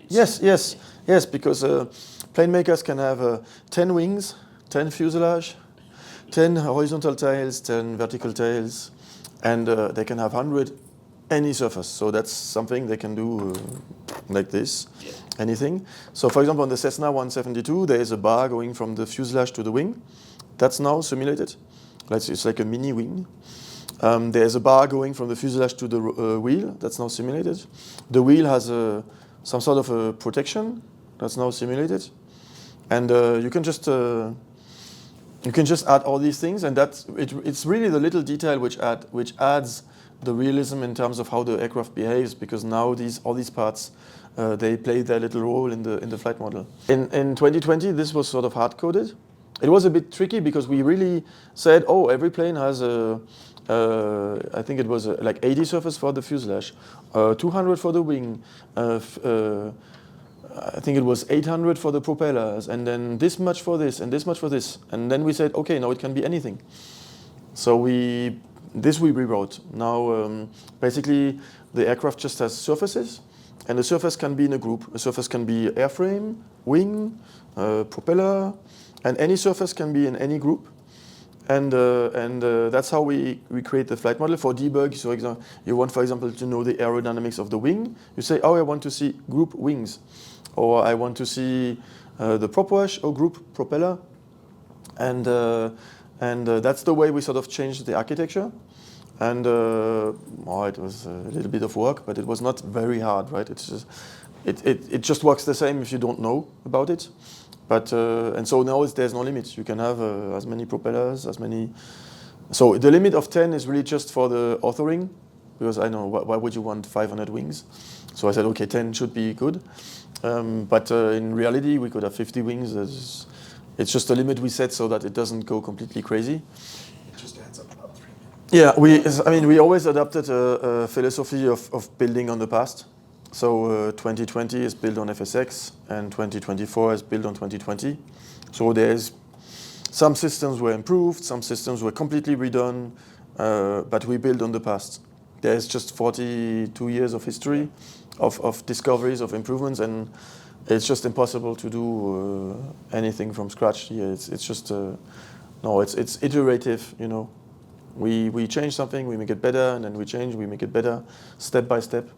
Yes, because plane makers can have 10 wings, 10 fuselage, 10 horizontal tails, 10 vertical tails, and they can have 100 any surface. So that's something they can do like this, anything. So for example, on the Cessna 172, there is a bar going from the fuselage to the wing. That's now simulated. It's like a mini wing. There's a bar going from the fuselage to the wheel. That's now simulated. The wheel has some sort of a protection. That's now simulated. And you can just add all these things, and it's really the little detail which adds the realism in terms of how the aircraft behaves, because now all these parts they play their little role in the flight model. In 2020, this was sort of hard coded. It was a bit tricky because we really said, oh, every plane has I think it was like 80 surface for the fuselage, 200 for the wing. I think it was 800 for the propellers, and then this much for this, and this much for this. And then we said, okay, now it can be anything. So we rewrote. Now, basically, the aircraft just has surfaces, and the surface can be in a group. A surface can be airframe, wing, propeller, and any surface can be in any group. And that's how we create the flight model. For debug, so you want, for example, to know the aerodynamics of the wing. You say, oh, I want to see group wings. Or I want to see the prop wash or group propeller. And that's the way we sort of changed the architecture. And it was a little bit of work, but it was not very hard, right? It just works the same if you don't know about it. But and so now there's no limit. You can have as many propellers, as many. So the limit of 10 is really just for the authoring, because I know why would you want 500 wings? So I said, okay, 10 should be good. But in reality, we could have 50 wings. It's just a limit we set so that it doesn't go completely crazy. It just adds up about 3 minutes. Yeah, we always adopted a philosophy of building on the past. So 2020 is built on FSX, and 2024 is built on 2020. So there's some systems were improved, some systems were completely redone, but we build on the past. There's just 42 years of history, of discoveries, of improvements, and it's just impossible to do anything from scratch here. It's just it's iterative. We change something, we make it better, and then we change, we make it better, step by step.